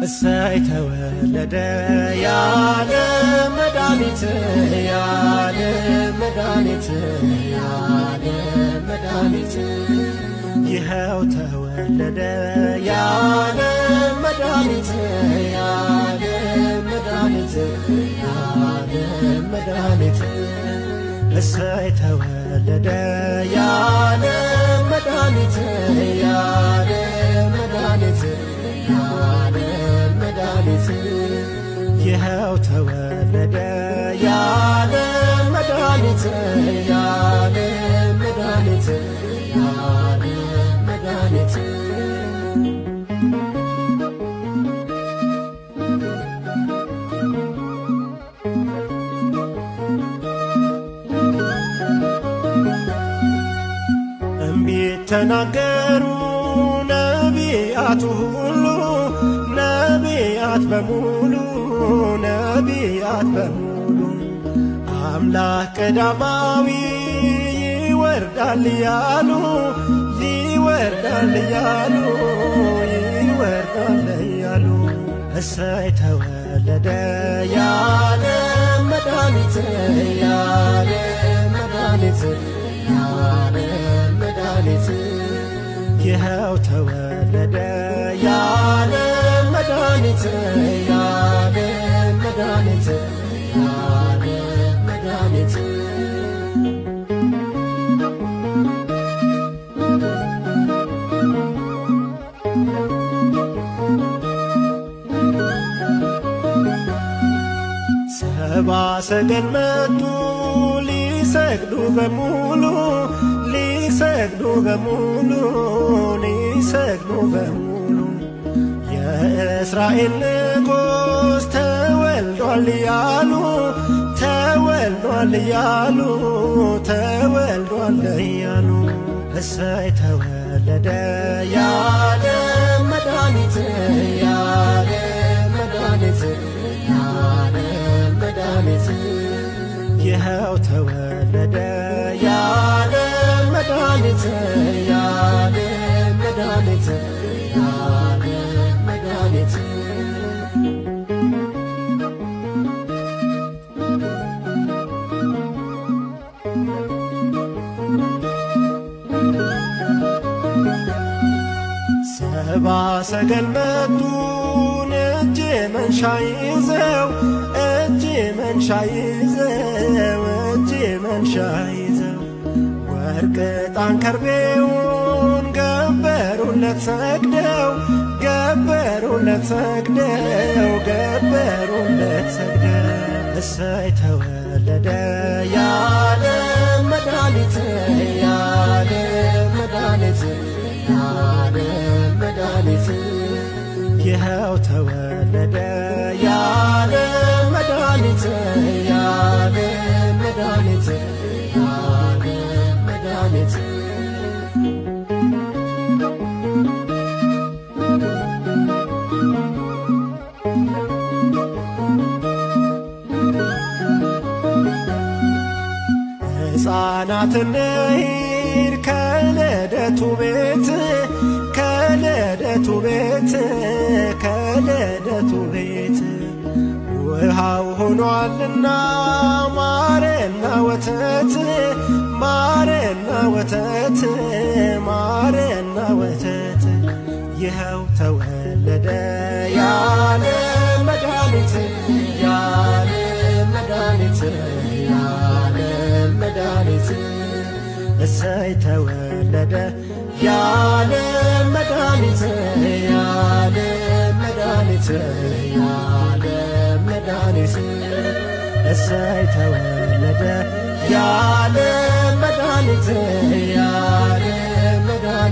እሰይ ተወለደ የዓለም መድኃኒት የዓለም መድኃኒት የዓለም መድኃኒት ይኸው ተወለደ የዓለም መድኃኒት የዓለም መድኃኒት የዓለም መድኃኒት እሰይ ተወለደ የዓለም መድኃኒት የዓለም መድኃኒት መድኃኒት ይኸው ተወለደ የዓለም መድኃኒት የዓለም መድኃኒት የዓለም መድኃኒት እምቢት ተናገሩ ነቢያቱ ሁሉ ነቢያት በሙሉ ነቢያት በሙሉ አምላክ ቀዳማዊ ይወርዳል እያሉ ይወርዳል እያሉ ይወርዳል እያሉ እሰይ ተወለደ የዓለም መድኃኒት የዓለም መድኃኒት የዓለም መድኃኒት ይኸው ተወለደ የዓለም መድኃኒት የዓለም መድኃኒት የዓለም መድኃኒት ሰብአ ሰገል መጡ ሊሰግዱ በሙሉ ሊሰግዱ በሙሉ ሊሰግዱ በሙሉ የእስራኤል ንጉሥ ተወልዷል እያሉ ተወልዷል እያሉ ተወልዷል እያሉ እሰይ ተወለደ የዓለም መድኃኒት የዓለም መድኃኒት የዓለም መድኃኒት ይኸው ተወለደ የዓለም መድኃኒት የዓለም መድኃኒት የዓለም መድኃኒት ሰብአ ሰገል መጡ እጅ መንሻ ይዘው እጅ መንሻ ይዘው እጅ መንሻ ይዘው ወርቅ ዕጣን ከርቤውን ገበሩለት ሰግደው ገበሩለት ሰግደው ገበሩለት ሰግደው እሰይ ተወለደ የዓለም መድኃኒት የዓለም መድኃኒት የዓለም መድኃኒት ይኸው ተወለደ የዓለም መድኃኒት የዓለም መድኃኒት የዓለም መድኃኒት ሕፃናትን እንሂድ ከልደቱ ቤት ከልደቱ ቤት ከልደቱ ቤት ውሃው ሆኗልና ማርና ወተት ማርና ወተት ማርና ወተት ይኸው ተወለደ የዓለም መድኃኒት የዓለም መድኃኒት የዓለም መድኃኒት እሰይ ተወለደ የዓለም መድኃኒት የዓለም መድኃኒት የዓለም መድኃኒት እሰይ ተወለደ የዓለም መድኃኒት የዓለም መድኃኒት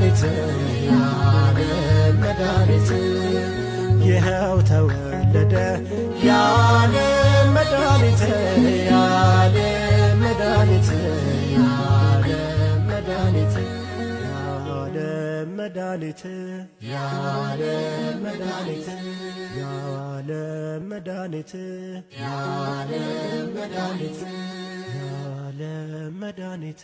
የዓለም መድኃኒት የዓለም መድኃኒት የዓለም መድኃኒት የዓለም መድኃኒት የዓለም መድኃኒት የዓለም መድኃኒት የዓለም መድኃኒት የዓለም መድኃኒት